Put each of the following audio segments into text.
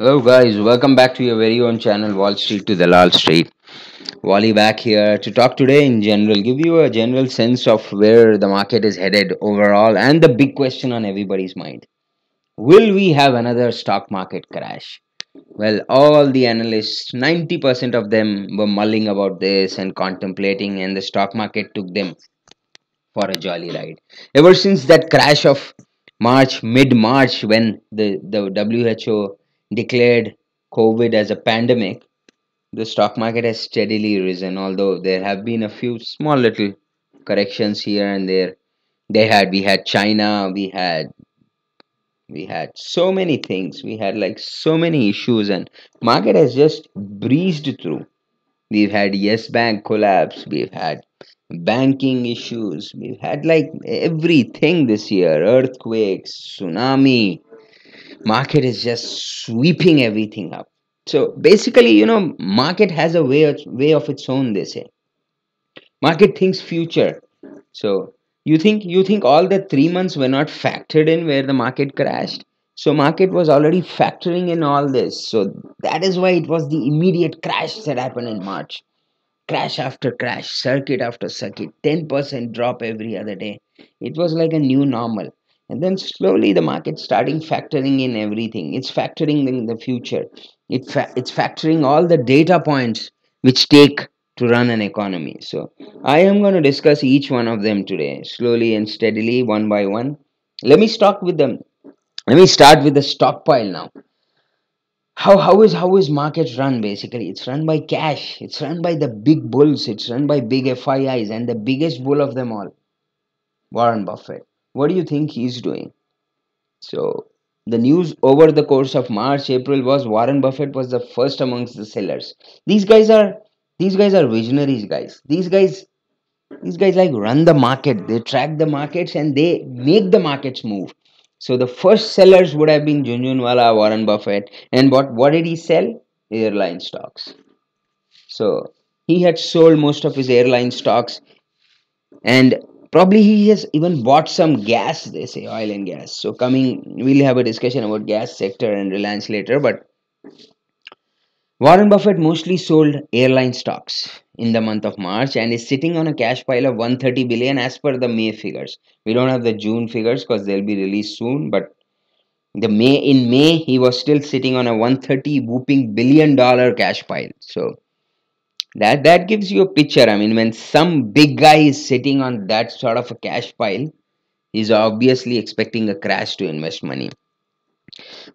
Hello guys, welcome back to your very own channel Wall Street to Dalal Street. Wally back here to talk today in general, give you a general sense of where the market is headed overall and the big question on everybody's mind. Will we have another stock market crash? Well, all the analysts, 90% of them were mulling about this and contemplating, and the stock market took them for a jolly ride. Ever since that crash of mid March, when the WHO declared COVID as a pandemic, the stock market has steadily risen, although there have been a few small little corrections here and there. We had China, we had so many things, we had like so many issues, and market has just breezed through. We've had Yes Bank collapse, we've had banking issues, we've had like everything this year, earthquakes, tsunami. Market is just sweeping everything up. So basically, market has a way of its own, they say. Market thinks future. So you think all the 3 months were not factored in where the market crashed. So market was already factoring in all this. So that is why it was the immediate crash that happened in March. Crash after crash, circuit after circuit, 10% drop every other day. It was like a new normal. And then slowly the market starting factoring in everything. It's factoring in the future. It's factoring all the data points which take to run an economy. So I am going to discuss each one of them today, slowly and steadily, one by one. Let me start with them. Let me start with the stockpile now. How is market run? Basically, it's run by cash, it's run by the big bulls, it's run by big FIIs, and the biggest bull of them all, Warren Buffett. What do you think he's doing? So the news over the course of March April was Warren Buffett was the first amongst the sellers. These guys are visionaries, guys. These guys like run the market, they track the markets, and they make the markets move. So the first sellers would have been Junjunwala, Warren Buffett. And what did he sell? Airline stocks. So he had sold most of his airline stocks, and probably he has even bought some gas, they say, oil and gas. So coming, we'll have a discussion about gas sector and Reliance later, but Warren Buffett mostly sold airline stocks in the month of March and is sitting on a cash pile of 130 billion as per the May figures. We don't have the June figures because they'll be released soon, but in May he was still sitting on a 130 whooping billion-dollar cash pile. So that gives you a picture. I mean, when some big guy is sitting on that sort of a cash pile, he's obviously expecting a crash to invest money.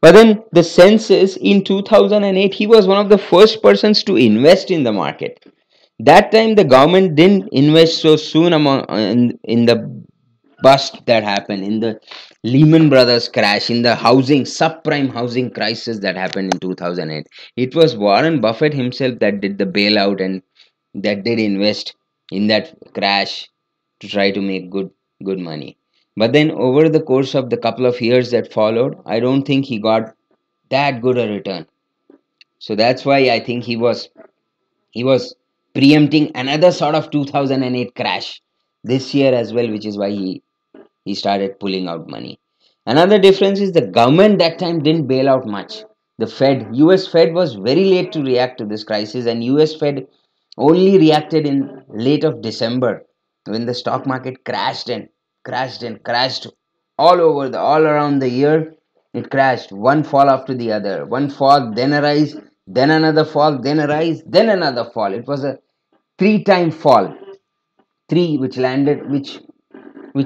But then the sense is in 2008, he was one of the first persons to invest in the market. That time, the government didn't invest so soon in the bust that happened, in the Lehman Brothers crash, in the subprime housing crisis that happened in 2008. It was Warren Buffett himself that did the bailout and that did invest in that crash to try to make good money. But then over the course of the couple of years that followed, I don't think he got that good a return. So that's why I think he was preempting another sort of 2008 crash this year as well, which is why he started pulling out money. Another difference is the government that time didn't bail out much. The US Fed was very late to react to this crisis, and US Fed only reacted in late of December when the stock market crashed and crashed and crashed all around the year. It crashed, one fall after the other, one fall, then a rise, then another fall, then a rise, then another fall. It was a three-time fall, three which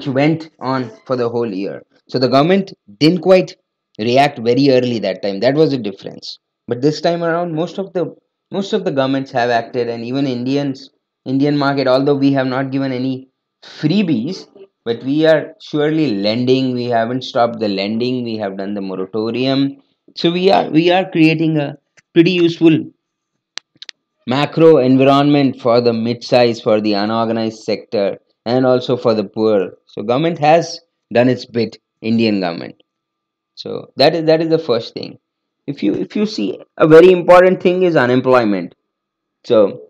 went on for the whole year. So the government didn't quite react very early that time. That was the difference. But this time around, most of the governments have acted, and even Indian market, although we have not given any freebies, but we are surely lending. We haven't stopped the lending. We have done the moratorium. So we are creating a pretty useful macro environment for the mid-size, for the unorganized sector, and also for the poor. So government has done its bit, Indian government. So that is the first thing. If you see, a very important thing is unemployment. So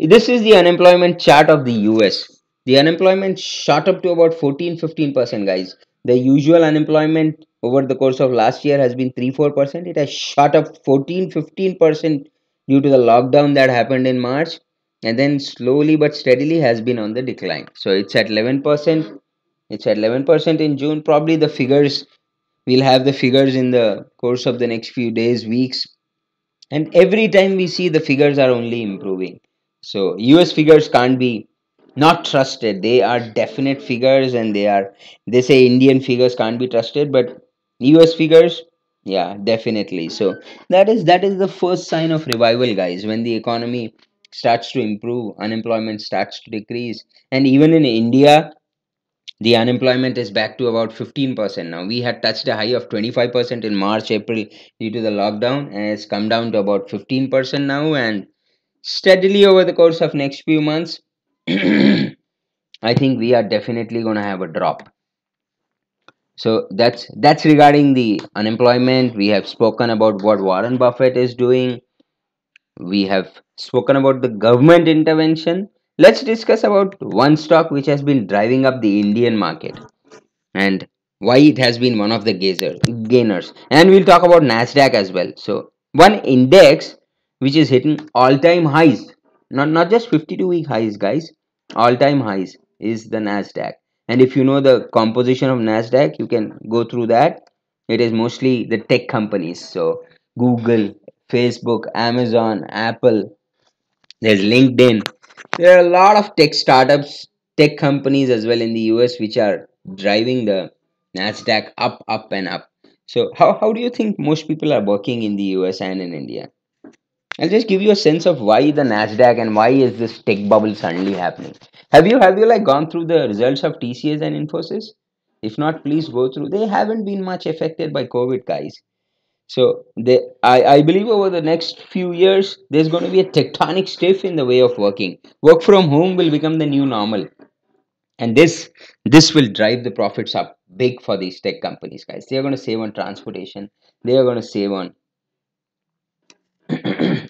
this is the unemployment chart of the US. The unemployment shot up to about 14-15%, guys. The usual unemployment over the course of last year has been 3-4%. It has shot up 14-15% due to the lockdown that happened in March, and then slowly but steadily has been on the decline. So it's at 11%. It's at 11% in June. Probably the figures, we'll have the figures in the course of the next few days, weeks, and every time we see the figures are only improving. So US figures can't be not trusted. They are definite figures, and they say Indian figures can't be trusted, but US figures, yeah, definitely. So that is the first sign of revival, guys. When the economy starts to improve, unemployment starts to decrease, and even in India, the unemployment is back to about 15% now. We had touched a high of 25% in March, April due to the lockdown, and it's come down to about 15% now. And steadily over the course of next few months, I think we are definitely going to have a drop. So that's regarding the unemployment. We have spoken about what Warren Buffett is doing. We have spoken about the government intervention. Let's discuss about one stock which has been driving up the Indian market and why it has been one of the gainers. And we'll talk about Nasdaq as well. So one index which is hitting all-time highs, not just 52-week highs, guys, all-time highs, is the Nasdaq. And if you know the composition of Nasdaq, you can go through that. It is mostly the tech companies. So Google, Facebook, Amazon, Apple, there's LinkedIn. There are a lot of tech startups, tech companies as well in the US which are driving the Nasdaq up, up, and up. So, how do you think most people are working in the US and in India? I'll just give you a sense of why the Nasdaq and why is this tech bubble suddenly happening. Have you like gone through the results of TCS and Infosys? If not, please go through. They haven't been much affected by COVID, guys. So I believe over the next few years, there's going to be a tectonic shift in the way of working. Work from home will become the new normal, and this will drive the profits up big for these tech companies, guys. They are going to save on transportation. They are going to save on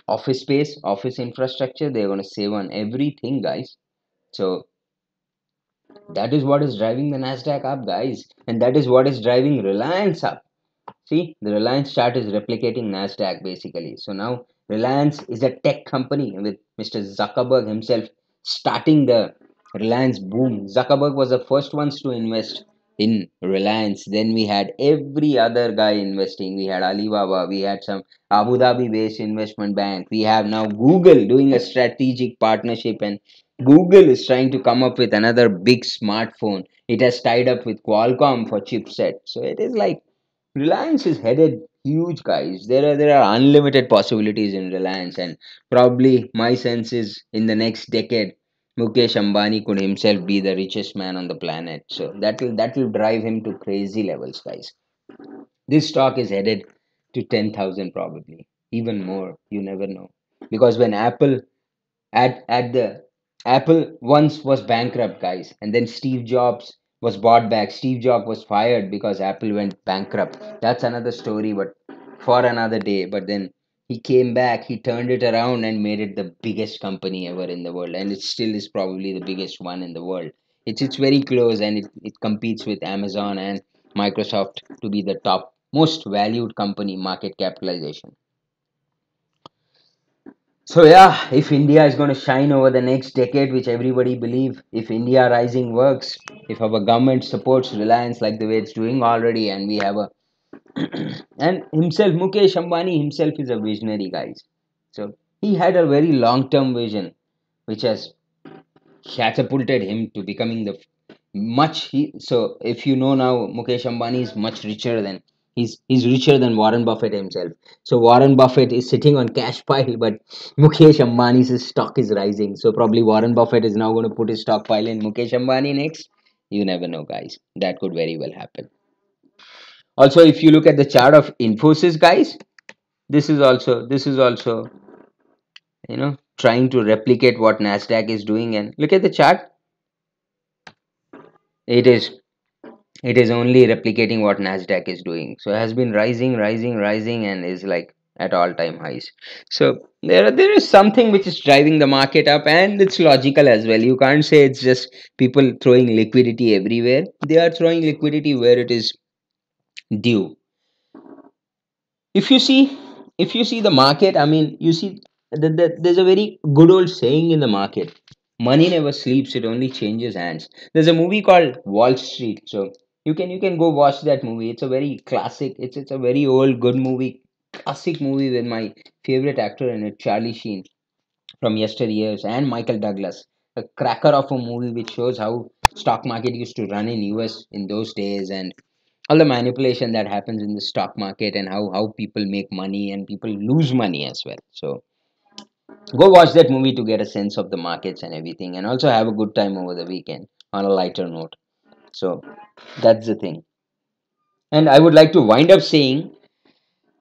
office space, office infrastructure. They are going to save on everything, guys. So that is what is driving the Nasdaq up, guys, and that is what is driving Reliance up. See, the Reliance chart is replicating Nasdaq basically. So now Reliance is a tech company with Mr. Zuckerberg himself starting the Reliance boom. Zuckerberg was the first ones to invest in Reliance. Then we had every other guy investing. We had Alibaba. We had some Abu Dhabi based investment bank. We have now Google doing a strategic partnership, and Google is trying to come up with another big smartphone. It has tied up with Qualcomm for chipset. So it is like Reliance is headed huge, guys. There are unlimited possibilities in Reliance, and probably my sense is in the next decade, Mukesh Ambani could himself be the richest man on the planet. So that will drive him to crazy levels, guys. This stock is headed to 10,000 probably, even more. You never know, because when at the Apple once was bankrupt, guys, and then Steve Jobs was bought back. Steve Jobs was fired because Apple went bankrupt. That's another story, but for another day. But then he came back, he turned it around and made it the biggest company ever in the world, and it still is probably the biggest one in the world. It's very close, and it competes with Amazon and Microsoft to be the top most valued company market capitalization. So yeah, if India is going to shine over the next decade, which everybody believe, if India Rising works, if our government supports Reliance like the way it's doing already, and we have a and himself, Mukesh Ambani himself is a visionary, guys. So he had a very long-term vision, which has catapulted him to becoming the much he. So if you know now, Mukesh Ambani is much richer than he's richer than Warren Buffett himself. So Warren Buffett is sitting on cash pile, but Mukesh Ambani's stock is rising. So probably Warren Buffett is now going to put his stockpile in Mukesh Ambani next. You never know, guys. That could very well happen. Also, if you look at the chart of Infosys, guys, this is also trying to replicate what Nasdaq is doing. And look at the chart. It is it is only replicating what Nasdaq is doing. So it has been rising, and is like at all-time highs. So there is something which is driving the market up, and it's logical as well. You can't say it's just people throwing liquidity everywhere. They are throwing liquidity where it is due. If you see if you see the market, I mean, you see there's a very good old saying in the market: money never sleeps, it only changes hands. There's a movie called Wall Street, so you can go watch that movie. It's a very classic, it's a very old good movie, classic movie with my favorite actor in it, Charlie Sheen from yesteryears, and Michael Douglas. A cracker of a movie which shows how stock market used to run in US in those days, and all the manipulation that happens in the stock market, and how people make money and people lose money as well. So go watch that movie to get a sense of the markets and everything, and also have a good time over the weekend on a lighter note. So that's the thing. And I would like to wind up saying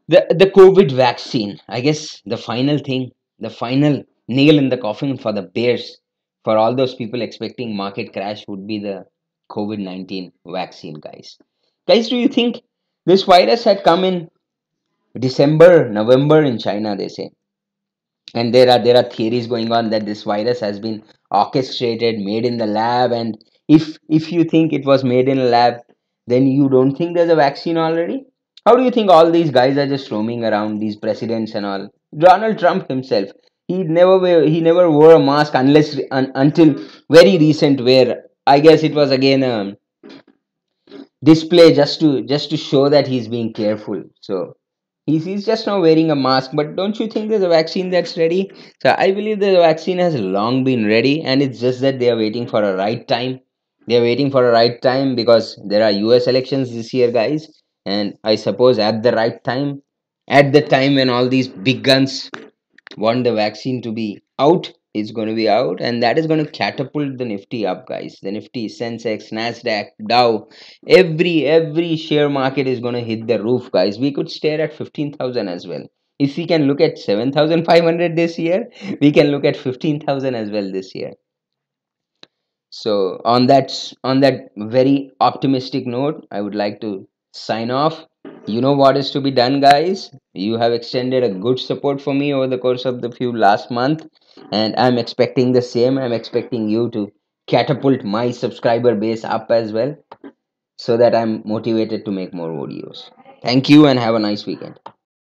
the COVID vaccine, I guess the final thing, the final nail in the coffin for the bears, for all those people expecting market crash, would be the COVID-19 vaccine, guys. Guys, do you think this virus had come in December, November in China, they say? And there are theories going on that this virus has been orchestrated, made in the lab. And if you think it was made in a lab, then you don't think there's a vaccine already. How do you think all these guys are just roaming around, these presidents and all? Donald Trump himself, he never wore a mask until very recent, where I guess it was again a display just to show that he's being careful. So he's just now wearing a mask. But don't you think there's a vaccine that's ready? So I believe the vaccine has long been ready, and it's just that they are waiting for a right time. They are waiting for a right time because there are US elections this year, guys. And I suppose at the right time, at the time when all these big guns want the vaccine to be out, it's going to be out, and that is going to catapult the Nifty up, guys. The Nifty, Sensex, Nasdaq, Dow, every share market is going to hit the roof, guys. We could stare at 15,000 as well. If we can look at 7,500 this year, we can look at 15,000 as well this year. So on that very optimistic note, I would like to sign off. You know what is to be done, guys. You have extended a good support for me over the course of the few last month, and I'm expecting the same. I'm expecting you to catapult my subscriber base up as well, so that I'm motivated to make more videos. Thank you and have a nice weekend.